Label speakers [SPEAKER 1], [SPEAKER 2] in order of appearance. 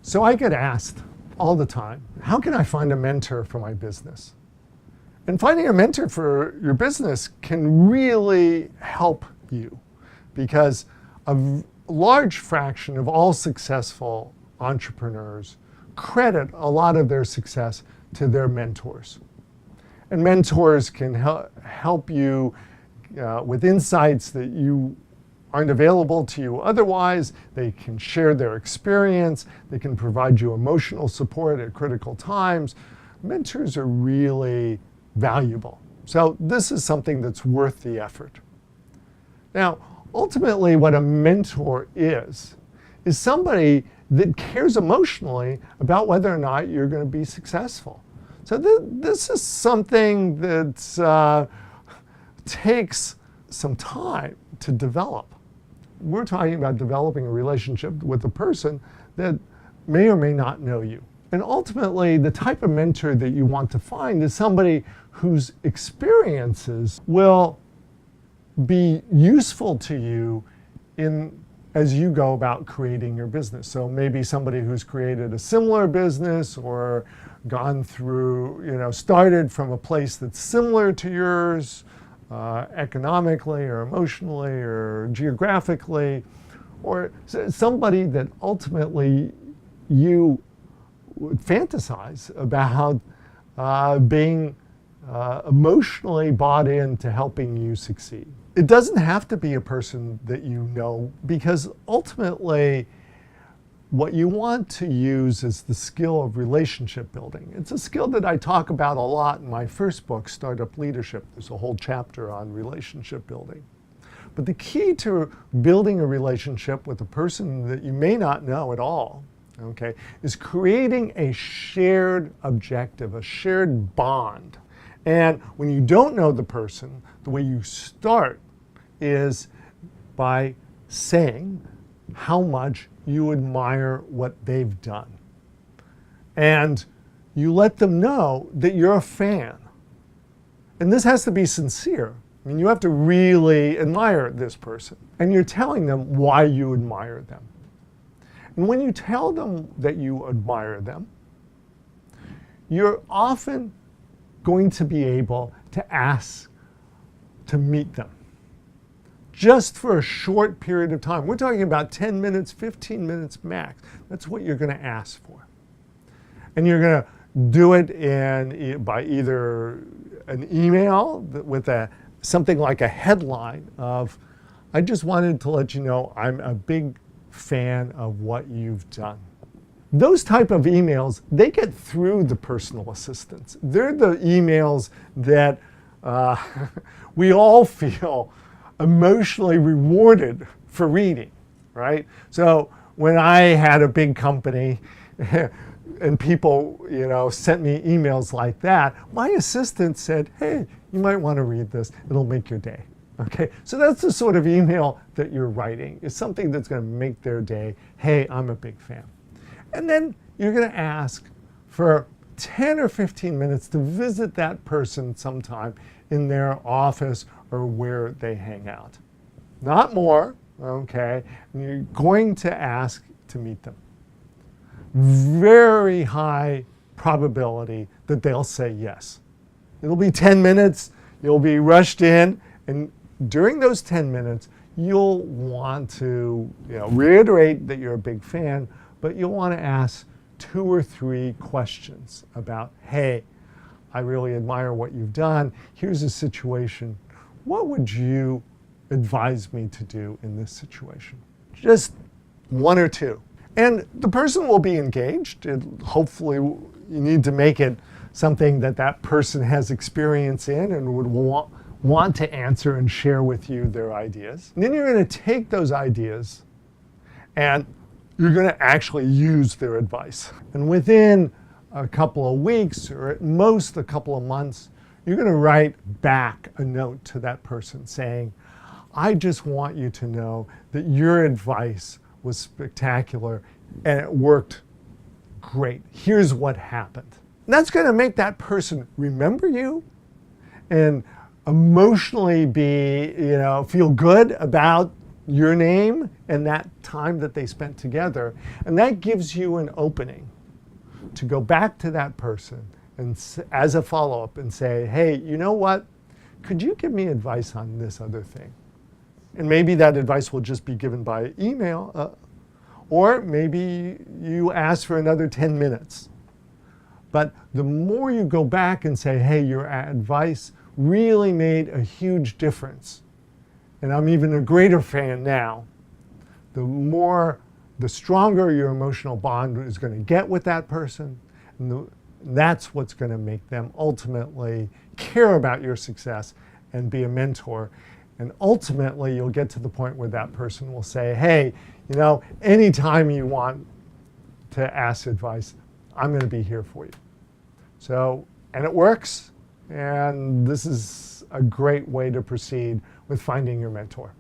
[SPEAKER 1] So I get asked all the time, how can I find a mentor for my business? And finding a mentor for your business can really help you, because a large fraction of all successful entrepreneurs credit a lot of their success to their mentors. And mentors can help you with insights that you aren't available to you otherwise. They can share their experience. They can provide you emotional support at critical times. Mentors are really valuable. So this is something that's worth the effort. Now, ultimately, what a mentor is somebody that cares emotionally about whether or not you're going to be successful. So this is something that takes some time to develop. We're talking about developing a relationship with a person that may or may not know you. And ultimately, the type of mentor that you want to find is somebody whose experiences will be useful to you as you go about creating your business. So maybe somebody who's created a similar business or gone through, started from a place that's similar to yours, economically or emotionally or geographically, or somebody that ultimately you would fantasize about being emotionally bought into helping you succeed. It doesn't have to be a person that you know, because ultimately what you want to use is the skill of relationship building. It's a skill that I talk about a lot in my first book, Startup Leadership. There's a whole chapter on relationship building. But the key to building a relationship with a person that you may not know at all, okay, is creating a shared objective, a shared bond. And when you don't know the person, the way you start is by saying how much you admire what they've done. And you let them know that you're a fan. And this has to be sincere. I mean, you have to really admire this person. And you're telling them why you admire them. And when you tell them that you admire them, you're often going to be able to ask to meet them. Just for a short period of time. We're talking about 10 minutes, 15 minutes max. That's what you're going to ask for. And you're going to do it by either an email with something like a headline of, I just wanted to let you know I'm a big fan of what you've done. Those type of emails, they get through the personal assistants. They're the emails that we all feel emotionally rewarded for reading, right? So when I had a big company and people, sent me emails like that, my assistant said, hey, you might want to read this. It'll make your day. Okay, so that's the sort of email that you're writing. It's something that's going to make their day. Hey, I'm a big fan. And then you're going to ask for 10 or 15 minutes to visit that person sometime in their office or where they hang out. Not more, okay? And you're going to ask to meet them. Very high probability that they'll say yes. It'll be 10 minutes, you'll be rushed in, and during those 10 minutes, you'll want to reiterate that you're a big fan, but you'll want to ask 2 or 3 questions about, hey, I really admire what you've done. Here's a situation. What would you advise me to do in this situation? Just 1 or 2. And the person will be engaged. Hopefully, you need to make it something that person has experience in and would want to answer and share with you their ideas. And then you're going to take those ideas and you're going to actually use their advice. And within a couple of weeks, or at most a couple of months, you're going to write back a note to that person saying, I just want you to know that your advice was spectacular and it worked great. Here's what happened. And that's going to make that person remember you and emotionally feel good about your name and that time that they spent together. And that gives you an opening to go back to that person and as a follow-up and say, hey, you know what? Could you give me advice on this other thing? And maybe that advice will just be given by email, or maybe you ask for another 10 minutes. But the more you go back and say, hey, your advice really made a huge difference, and I'm even a greater fan now, the stronger your emotional bond is going to get with that person, and that's what's going to make them ultimately care about your success and be a mentor. And ultimately, you'll get to the point where that person will say, hey, you know, anytime you want to ask advice, I'm going to be here for you. So, and it works. And this is a great way to proceed with finding your mentor.